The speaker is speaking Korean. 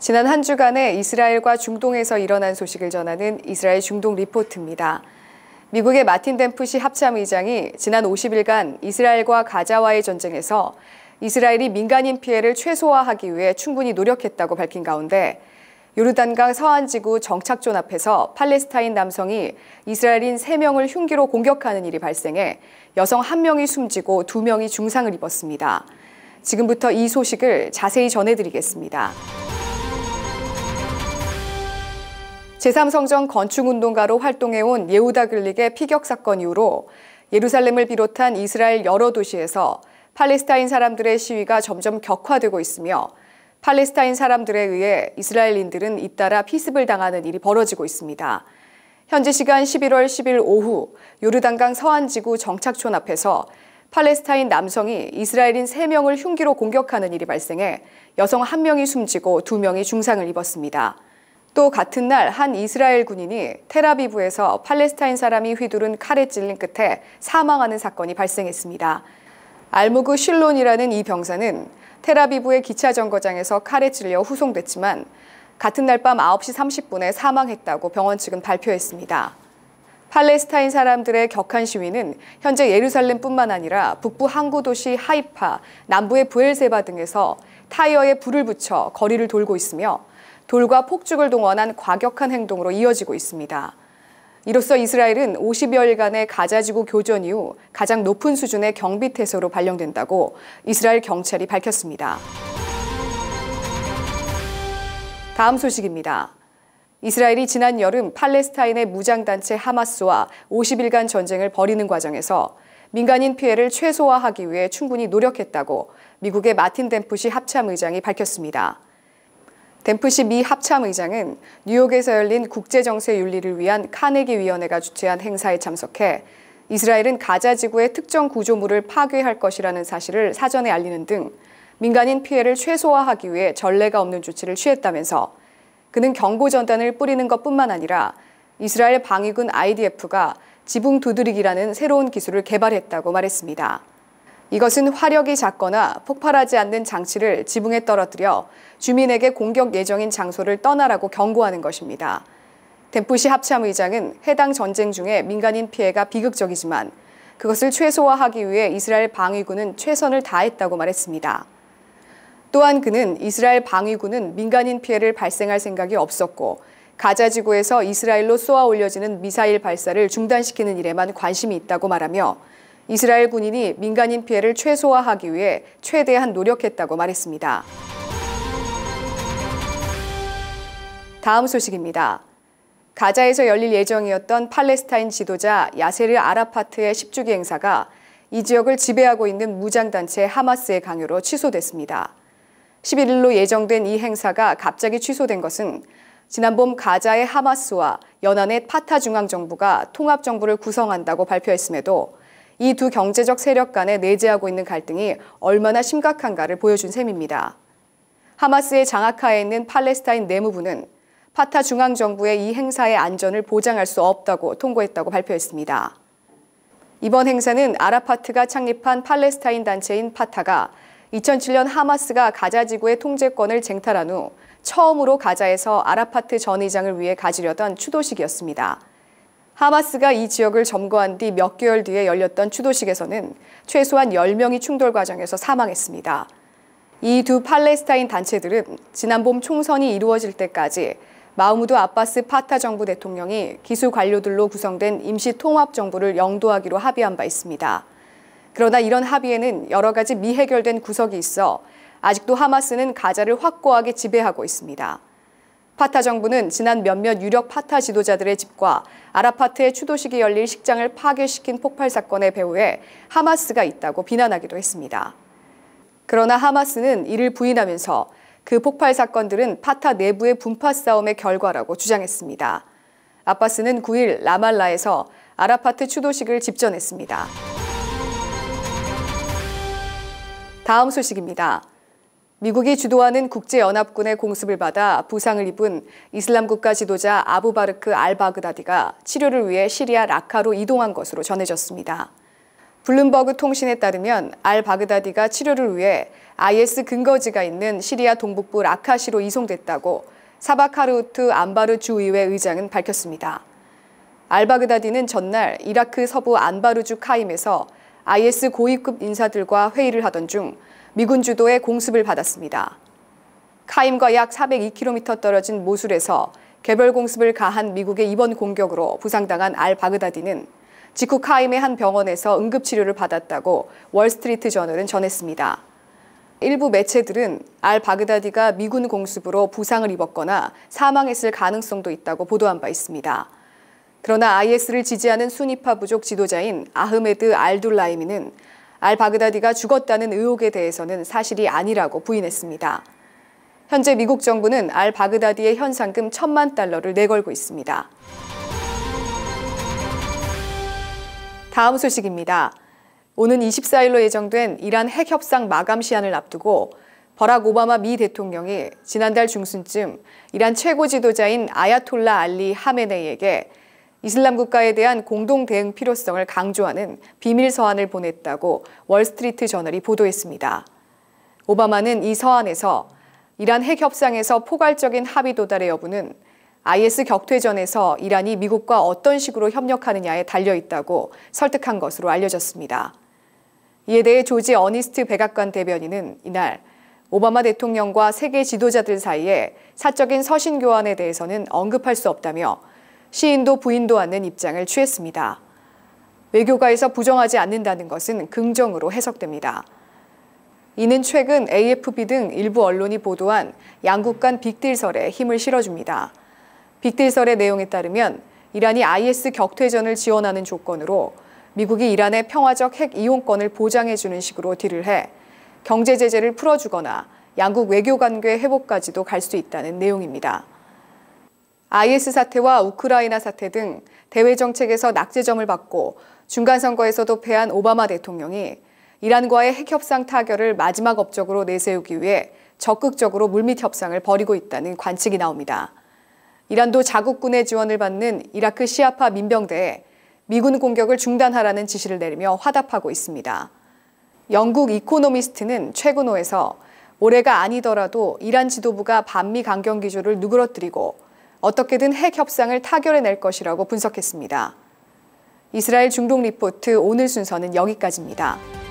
지난 한 주간의 이스라엘과 중동에서 일어난 소식을 전하는 이스라엘 중동 리포트입니다. 미국의 마틴 댐프시 합참의장이 지난 50일간 이스라엘과 가자와의 전쟁에서 이스라엘이 민간인 피해를 최소화하기 위해 충분히 노력했다고 밝힌 가운데 요르단강 서안지구 정착존 앞에서 팔레스타인 남성이 이스라엘인 3명을 흉기로 공격하는 일이 발생해 여성 1명이 숨지고 2명이 중상을 입었습니다. 지금부터 이 소식을 자세히 전해드리겠습니다. 제3성전 건축운동가로 활동해온 예후다 글릭의 피격 사건 이후로 예루살렘을 비롯한 이스라엘 여러 도시에서 팔레스타인 사람들의 시위가 점점 격화되고 있으며 팔레스타인 사람들에 의해 이스라엘인들은 잇따라 피습을 당하는 일이 벌어지고 있습니다. 현지 시간 11월 10일 오후 요르단강 서안지구 정착촌 앞에서 팔레스타인 남성이 이스라엘인 3명을 흉기로 공격하는 일이 발생해 여성 1명이 숨지고 2명이 중상을 입었습니다. 또 같은 날 한 이스라엘 군인이 텔아비브에서 팔레스타인 사람이 휘두른 칼에 찔린 끝에 사망하는 사건이 발생했습니다. 알무그 실론이라는 이 병사는 텔아비브의 기차 정거장에서 칼에 찔려 후송됐지만 같은 날 밤 9시 30분에 사망했다고 병원 측은 발표했습니다. 팔레스타인 사람들의 격한 시위는 현재 예루살렘뿐만 아니라 북부 항구 도시 하이파, 남부의 브엘세바 등에서 타이어에 불을 붙여 거리를 돌고 있으며 돌과 폭죽을 동원한 과격한 행동으로 이어지고 있습니다. 이로써 이스라엘은 50여일간의 가자지구 교전 이후 가장 높은 수준의 경비 태세로 발령된다고 이스라엘 경찰이 밝혔습니다. 다음 소식입니다. 이스라엘이 지난 여름 팔레스타인의 무장단체 하마스와 50일간 전쟁을 벌이는 과정에서 민간인 피해를 최소화하기 위해 충분히 노력했다고 미국의 마틴 댐프시 합참의장이 밝혔습니다. 댐프시 미 합참의장은 뉴욕에서 열린 국제정세윤리를 위한 카네기 위원회가 주최한 행사에 참석해 이스라엘은 가자지구의 특정 구조물을 파괴할 것이라는 사실을 사전에 알리는 등 민간인 피해를 최소화하기 위해 전례가 없는 조치를 취했다면서 그는 경고전단을 뿌리는 것뿐만 아니라 이스라엘 방위군 IDF가 지붕 두드리기라는 새로운 기술을 개발했다고 말했습니다. 이것은 화력이 작거나 폭발하지 않는 장치를 지붕에 떨어뜨려 주민에게 공격 예정인 장소를 떠나라고 경고하는 것입니다. 댐프시 합참의장은 해당 전쟁 중에 민간인 피해가 비극적이지만 그것을 최소화하기 위해 이스라엘 방위군은 최선을 다했다고 말했습니다. 또한 그는 이스라엘 방위군은 민간인 피해를 발생할 생각이 없었고 가자지구에서 이스라엘로 쏘아 올려지는 미사일 발사를 중단시키는 일에만 관심이 있다고 말하며 이스라엘 군인이 민간인 피해를 최소화하기 위해 최대한 노력했다고 말했습니다. 다음 소식입니다. 가자에서 열릴 예정이었던 팔레스타인 지도자 야세르 아라파트의 10주기 행사가 이 지역을 지배하고 있는 무장단체 하마스의 강요로 취소됐습니다. 11일로 예정된 이 행사가 갑자기 취소된 것은 지난 봄 가자의 하마스와 연안의 파타 중앙정부가 통합정부를 구성한다고 발표했음에도 이 두 경제적 세력 간에 내재하고 있는 갈등이 얼마나 심각한가를 보여준 셈입니다. 하마스의 장악하에 있는 팔레스타인 내무부는 파타 중앙정부의 이 행사의 안전을 보장할 수 없다고 통보했다고 발표했습니다. 이번 행사는 아라파트가 창립한 팔레스타인 단체인 파타가 2007년 하마스가 가자지구의 통제권을 쟁탈한 후 처음으로 가자에서 아라파트 전 의장을 위해 가지려던 추도식이었습니다. 하마스가 이 지역을 점거한 뒤 몇 개월 뒤에 열렸던 추도식에서는 최소한 10명이 충돌 과정에서 사망했습니다. 이 두 팔레스타인 단체들은 지난 봄 총선이 이루어질 때까지 마흐무드 아바스 파타 정부 대통령이 기수 관료들로 구성된 임시 통합정부를 영도하기로 합의한 바 있습니다. 그러나 이런 합의에는 여러 가지 미해결된 구석이 있어 아직도 하마스는 가자를 확고하게 지배하고 있습니다. 파타 정부는 지난 몇몇 유력 파타 지도자들의 집과 아라파트의 추도식이 열릴 식장을 파괴시킨 폭발 사건의 배후에 하마스가 있다고 비난하기도 했습니다. 그러나 하마스는 이를 부인하면서 그 폭발 사건들은 파타 내부의 분파 싸움의 결과라고 주장했습니다. 아바스는 9일 라말라에서 아라파트 추도식을 집전했습니다. 다음 소식입니다. 미국이 주도하는 국제연합군의 공습을 받아 부상을 입은 이슬람 국가 지도자 아부바르크 알바그다디가 치료를 위해 시리아 라카로 이동한 것으로 전해졌습니다. 블룸버그 통신에 따르면 알-바그다디가 치료를 위해 IS 근거지가 있는 시리아 동북부 라카시로 이송됐다고 사바카르우트 안바르 주의회 의장은 밝혔습니다. 알-바그다디는 전날 이라크 서부 안바르주 카임에서 IS 고위급 인사들과 회의를 하던 중 미군 주도의 공습을 받았습니다. 카임과 약 402km 떨어진 모술에서 개별 공습을 가한 미국의 이번 공격으로 부상당한 알-바그다디는 직후 카임의 한 병원에서 응급치료를 받았다고 월스트리트 저널은 전했습니다. 일부 매체들은 알-바그다디가 미군 공습으로 부상을 입었거나 사망했을 가능성도 있다고 보도한 바 있습니다. 그러나 IS를 지지하는 수니파 부족 지도자인 아흐메드 알둘라이미는 알-바그다디가 죽었다는 의혹에 대해서는 사실이 아니라고 부인했습니다. 현재 미국 정부는 알-바그다디의 현상금 1,000만 달러를 내걸고 있습니다. 다음 소식입니다. 오는 24일로 예정된 이란 핵 협상 마감 시한을 앞두고 버락 오바마 미 대통령이 지난달 중순쯤 이란 최고 지도자인 아야톨라 알리 하메네이에게 이슬람 국가에 대한 공동 대응 필요성을 강조하는 비밀 서한을 보냈다고 월스트리트 저널이 보도했습니다. 오바마는 이 서한에서 이란 핵 협상에서 포괄적인 합의 도달의 여부는 IS 격퇴전에서 이란이 미국과 어떤 식으로 협력하느냐에 달려있다고 설득한 것으로 알려졌습니다. 이에 대해 조지 어니스트 백악관 대변인은 이날 오바마 대통령과 세계 지도자들 사이에 사적인 서신 교환에 대해서는 언급할 수 없다며 시인도 부인도 않는 입장을 취했습니다. 외교가에서 부정하지 않는다는 것은 긍정으로 해석됩니다. 이는 최근 AFP 등 일부 언론이 보도한 양국 간 빅딜설에 힘을 실어줍니다. 빅딜설의 내용에 따르면 이란이 IS 격퇴전을 지원하는 조건으로 미국이 이란의 평화적 핵 이용권을 보장해주는 식으로 딜을 해 경제 제재를 풀어주거나 양국 외교 관계 회복까지도 갈 수 있다는 내용입니다. IS 사태와 우크라이나 사태 등 대외 정책에서 낙제점을 받고 중간선거에서도 패한 오바마 대통령이 이란과의 핵 협상 타결을 마지막 업적으로 내세우기 위해 적극적으로 물밑 협상을 벌이고 있다는 관측이 나옵니다. 이란도 자국군의 지원을 받는 이라크 시아파 민병대에 미군 공격을 중단하라는 지시를 내리며 화답하고 있습니다. 영국 이코노미스트는 최근호에서 올해가 아니더라도 이란 지도부가 반미 강경 기조를 누그러뜨리고 어떻게든 핵 협상을 타결해낼 것이라고 분석했습니다. 이스라엘 중동 리포트 오늘 순서는 여기까지입니다.